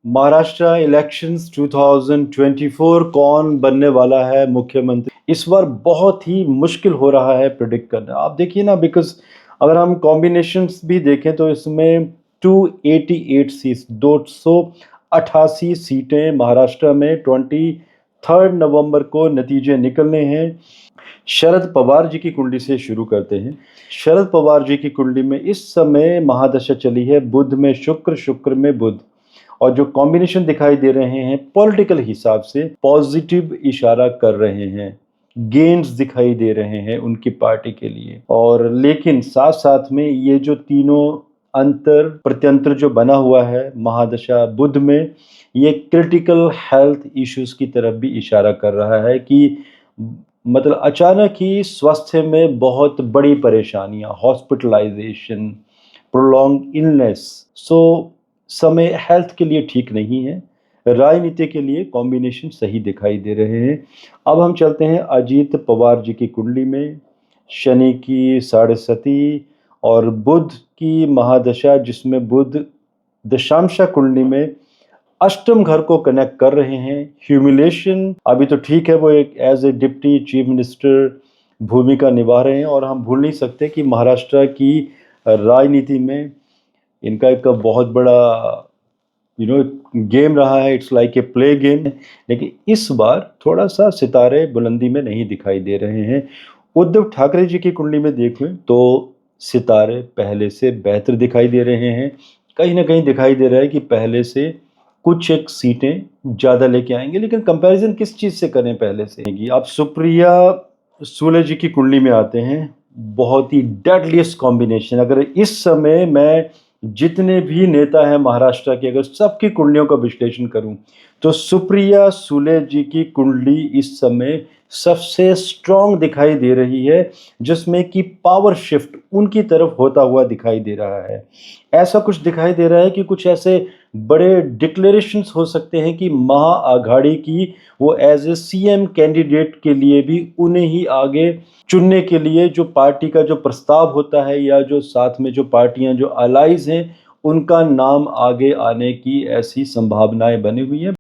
Maharashtra elections 2024 कौन बनने वाला है मुख्यमंत्री, इस बार बहुत ही मुश्किल हो रहा है प्रिडिक्ट करना। आप देखिए ना, बिकॉज अगर हम कॉम्बिनेशंस भी देखें तो इसमें 288 सीट्स 288 सीटें महाराष्ट्र में 23 नवंबर को नतीजे निकलने हैं। शरद पवार जी की कुंडली से शुरू करते हैं। शरद पवार जी की कुंडली में इस समय महादशा चली है बुध में शुक्र, शुक्र में बुध, और जो कॉम्बिनेशन दिखाई दे रहे हैं पॉलिटिकल हिसाब से पॉजिटिव इशारा कर रहे हैं, गेन्स दिखाई दे रहे हैं उनकी पार्टी के लिए। और लेकिन साथ साथ में ये जो तीनों अंतर प्रत्यंतर जो बना हुआ है महादशा बुध में, ये क्रिटिकल हेल्थ इश्यूज की तरफ भी इशारा कर रहा है कि मतलब अचानक ही स्वास्थ्य में बहुत बड़ी परेशानियां, हॉस्पिटलाइजेशन, प्रोलॉन्ग इलनेस। सो समय हेल्थ के लिए ठीक नहीं है। राजनीति के लिए कॉम्बिनेशन सही दिखाई दे रहे हैं। अब हम चलते हैं अजीत पवार जी की कुंडली में। शनि की साढ़े सती और बुध की महादशा, जिसमें बुध दशांशा कुंडली में अष्टम घर को कनेक्ट कर रहे हैं। ह्यूमिलेशन अभी तो ठीक है, वो एक as a deputy chief minister भूमिका निभा रहे हैं, और हम भूल नहीं सकते कि महाराष्ट्र की राजनीति में इनका एक बहुत बड़ा गेम रहा है। It's like a play game. लेकिन इस बार थोड़ा सा सितारे बुलंदी में नहीं दिखाई दे रहे हैं। उद्धव ठाकरे जी की कुंडली में देखें तो सितारे पहले से बेहतर दिखाई दे रहे हैं। कहीं ना कहीं दिखाई दे रहा है कि पहले से कुछ एक सीटें ज़्यादा लेके आएंगे, लेकिन कंपैरिजन किस चीज़ से करें पहले से। आप सुप्रिया सुले जी की कुंडली में आते हैं। बहुत ही डेडलीस्ट कॉम्बिनेशन। अगर इस समय मैं जितने भी नेता हैं महाराष्ट्र के, अगर सबकी कुंडलियों का विश्लेषण करूं तो सुप्रिया सुले जी की कुंडली इस समय सबसे स्ट्रांग दिखाई दे रही है, जिसमें कि पावर शिफ्ट उनकी तरफ होता हुआ दिखाई दे रहा है। ऐसा कुछ दिखाई दे रहा है कि कुछ ऐसे बड़े डिक्लेरेशंस हो सकते हैं कि महाआघाड़ी की वो एज ए सीएम कैंडिडेट के लिए भी उन्हें ही आगे चुनने के लिए जो पार्टी का जो प्रस्ताव होता है, या जो साथ में जो पार्टियां जो अलाइज हैं, उनका नाम आगे आने की ऐसी संभावनाएं बनी हुई हैं।